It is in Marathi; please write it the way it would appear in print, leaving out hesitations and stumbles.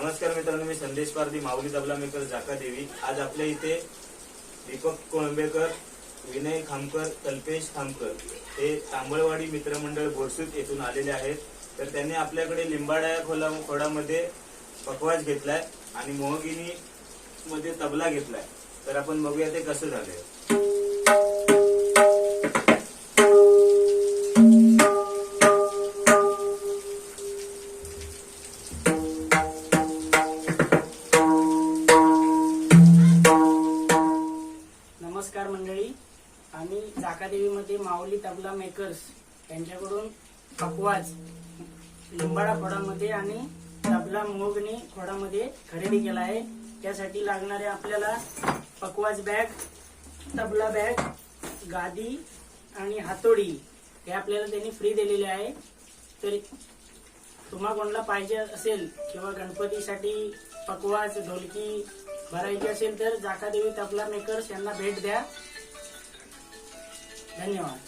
नमस्कार मित्रांनो, मी संदेश पारधी, माऊली तबला मेकर, जाका देवी। आज आपल्या इथे दीपक कोळंबेकर, विनय खामकर, कल्पेश खामकर हे तांबळवाडी मित्रमंडळ बोरसूत येथून आलेले आहेत। तर त्यांनी आपल्याकडे लिंबाडा खोडामध्ये पकवाज घेतलाय आणि मोहगिनी मध्ये तबला घेतलाय। तर आपण बघूया ते कसं झालंय। नमस्कार मंडळी, आम्ही जाकादेवीमध्ये माऊली तबला मेकर्स यांच्याकडून पकवाज लिंबाडा खोडामध्ये आणि तबला मोहगिनी खोडामध्ये खरेदी केला आहे। त्यासाठी लागणारे आपल्याला पकवाज बॅग, तबला बॅग, गादी आणि हातोडी हे आपल्याला त्यांनी फ्री दिलेले आहे। तर तुम्हा कोणाला पाहिजे असेल किंवा गणपतीसाठी पकवाज ढोलकी भरायची असेल तर जाकादेवी तबला मेकर्स यांना भेट द्या। धन्यवाद।